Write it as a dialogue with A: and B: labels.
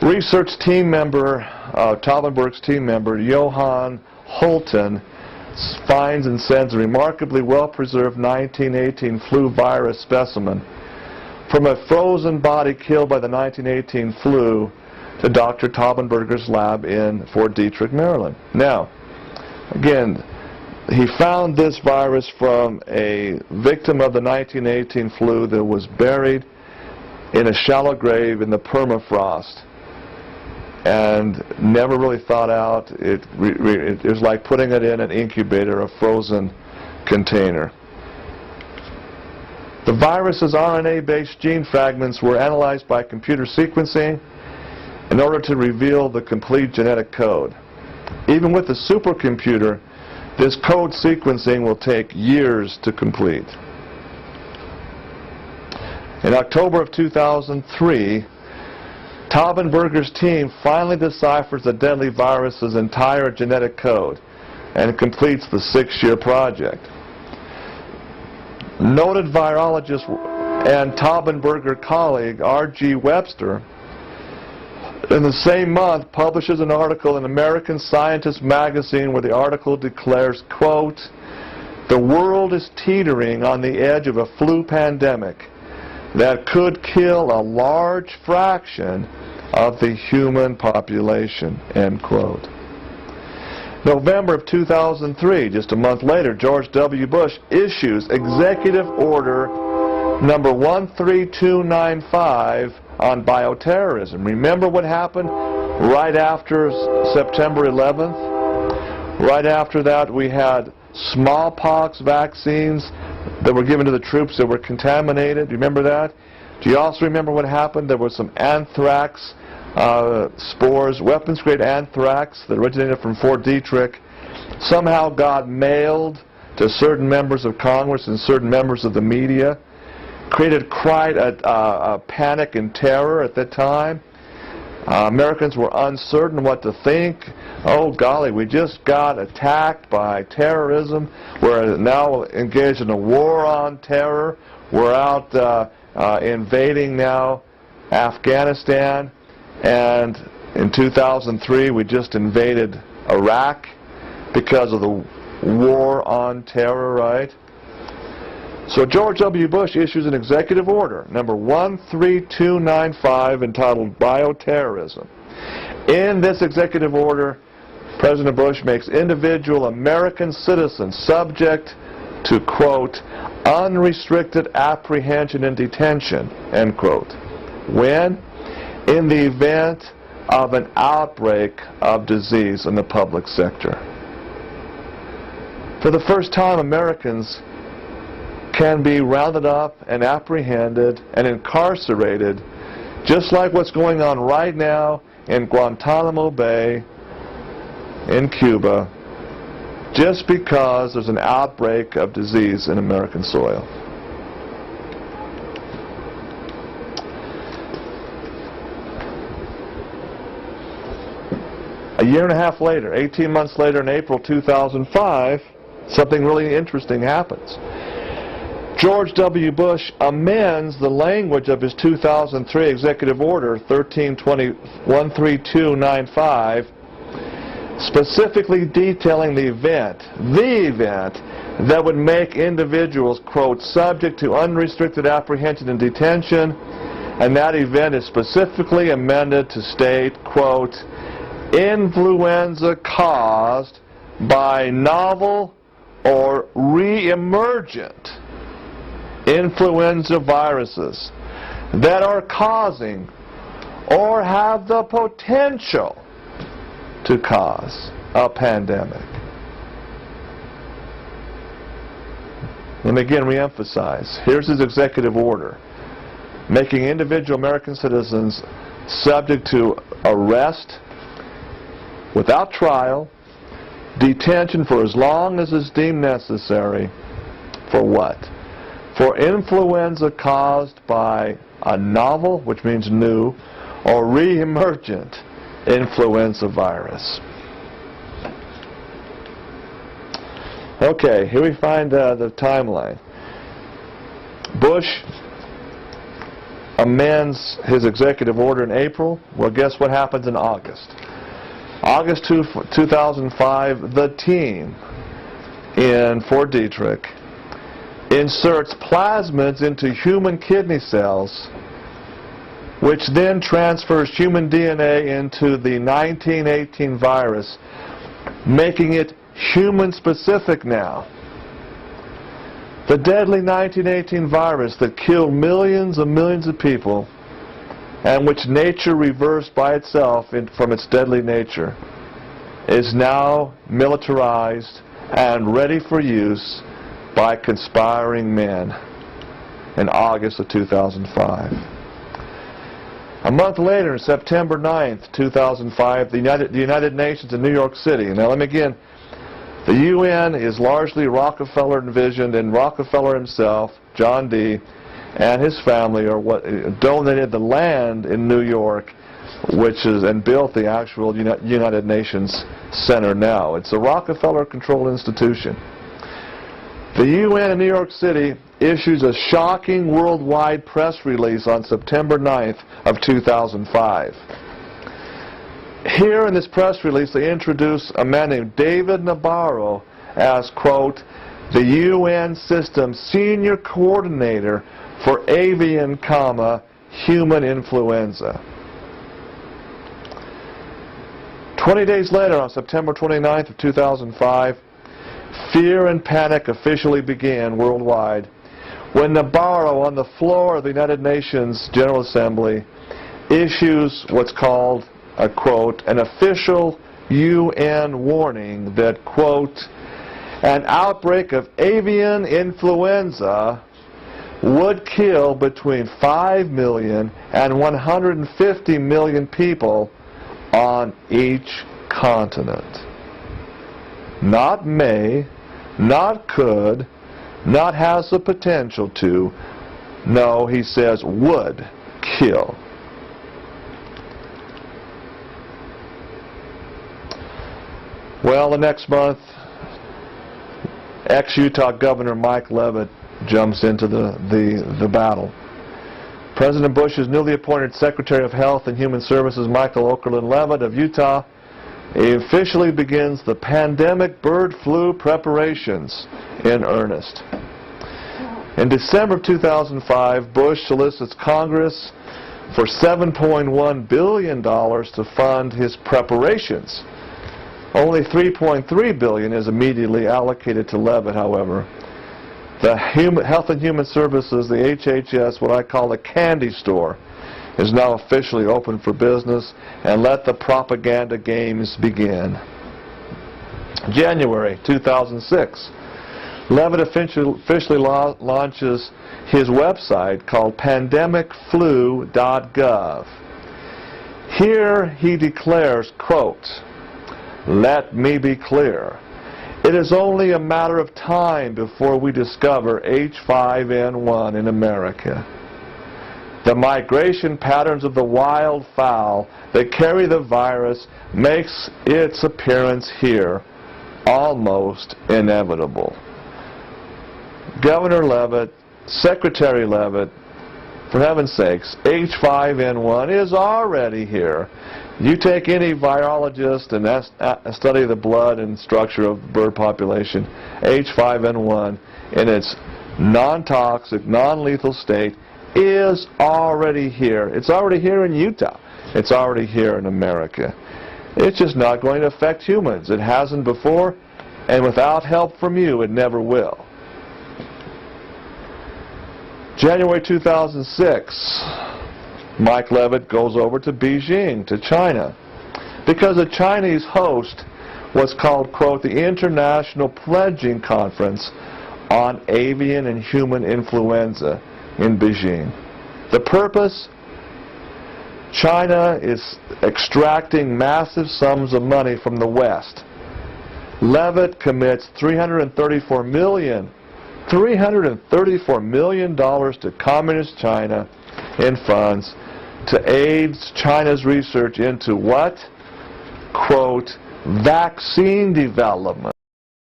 A: Research team member, Taubenberg's team member, Johann Holton, finds and sends a remarkably well-preserved 1918 flu virus specimen from a frozen body killed by the 1918 flu to Dr. Taubenberger's lab in Fort Detrick, Maryland. Now, again, he found this virus from a victim of the 1918 flu that was buried in a shallow grave in the permafrost and never really thought out. It was like putting it in an incubator, a frozen container. The virus's RNA-based gene fragments were analyzed by computer sequencing in order to reveal the complete genetic code. Even with the supercomputer, this code sequencing will take years to complete. In October of 2003, Taubenberger's team finally deciphers the deadly virus's entire genetic code and completes the 6-year project. Noted virologist and Taubenberger colleague R.G. Webster, in the same month, publishes an article in American Scientist magazine where the article declares, quote, "The world is teetering on the edge of a flu pandemic that could kill a large fraction of the human population," end quote. November of 2003, just a month later, George W. Bush issues Executive Order number 13295 on bioterrorism. Remember what happened right after September 11th? Right after that, we had smallpox vaccines that were given to the troops that were contaminated. Remember that? Do you also remember what happened? There was some anthrax spores, weapons-grade anthrax that originated from Fort Detrick, somehow got mailed to certain members of Congress and certain members of the media, created quite a panic and terror at that time. Americans were uncertain what to think. Oh golly, we just got attacked by terrorism. We're now engaged in a war on terror. We're out invading now Afghanistan, and in 2003 we just invaded Iraq because of the war on terror, right? So George W. Bush issues an executive order, number 13295, entitled Bioterrorism. In this executive order, President Bush makes individual American citizens subject to, quote, unrestricted apprehension and detention, end quote. When? In the event of an outbreak of disease in the public sector. For the first time, Americans can be rounded up and apprehended and incarcerated, just like what's going on right now in Guantanamo Bay in Cuba, just because there's an outbreak of disease in American soil. A year and a half later, 18 months later, in April 2005, something really interesting happens. George W. Bush amends the language of his 2003 Executive Order 13295, specifically detailing the event that would make individuals, quote, subject to unrestricted apprehension and detention, and that event is specifically amended to state, quote, influenza caused by novel or re-emergent influenza viruses that are causing or have the potential to cause a pandemic. Let me again reemphasize. Here's his executive order, making individual American citizens subject to arrest without trial, detention for as long as is deemed necessary. For what? For influenza caused by a novel, which means new, or re-emergent influenza virus. Okay, here we find the timeline. Bush amends his executive order in April. Well, guess what happens in August? August 2005, the team in Fort Detrick inserts plasmids into human kidney cells, which then transfers human DNA into the 1918 virus, making it human-specific now. The deadly 1918 virus that killed millions and millions of people, and which nature reversed by itself from its deadly nature, is now militarized and ready for use by conspiring men in August of 2005. A month later, September 9th, 2005, the United Nations in New York City. Now let me again, the UN is largely Rockefeller envisioned, and Rockefeller himself, John D., and his family donated the land in New York, and built the actual United Nations Center now. It's a Rockefeller-controlled institution. The UN in New York City issues a shocking worldwide press release on September 9th of 2005. Here in this press release, they introduce a man named David Nabarro as, quote, the UN System Senior Coordinator for Avian, Human Influenza. 20 days later, on September 29th of 2005, fear and panic officially began worldwide when Nabarro, on the floor of the United Nations General Assembly, issues what's called, a quote, an official UN warning that, quote, an outbreak of avian influenza would kill between 5 million and 150 million people on each continent. Not may, not could, not has the potential to. No, he says would kill. Well, the next month, ex-Utah Governor Mike Leavitt jumps into the battle. President Bush's newly appointed Secretary of Health and Human Services, Michael Okerlund Leavitt of Utah, officially begins the pandemic bird flu preparations in earnest. In December of 2005, Bush solicits Congress for $7.1 billion to fund his preparations. Only $3.3 billion is immediately allocated to Leavitt, however. The Health and Human Services, the HHS, what I call the candy store, is now officially open for business, and let the propaganda games begin. January 2006, Leavitt officially launches his website called pandemicflu.gov. Here he declares, quote, let me be clear. It is only a matter of time before we discover H5N1 in America. The migration patterns of the wild fowl that carry the virus makes its appearance here almost inevitable. Governor Leavitt, Secretary Leavitt, for heaven's sakes, H5N1 is already here. You take any virologist and study the blood and structure of the bird population, H5N1 in its non-toxic, non-lethal state is already here. It's already here in Utah. It's already here in America. It's just not going to affect humans. It hasn't before, and without help from you, it never will. January 2006, Mike Leavitt goes over to Beijing, to China, because the Chinese host was called, quote, the International Pledging Conference on Avian and Human Influenza in Beijing. The purpose? China is extracting massive sums of money from the West. Leavitt commits $334 million to Communist China in funds to aid China's research into what? Quote, vaccine development.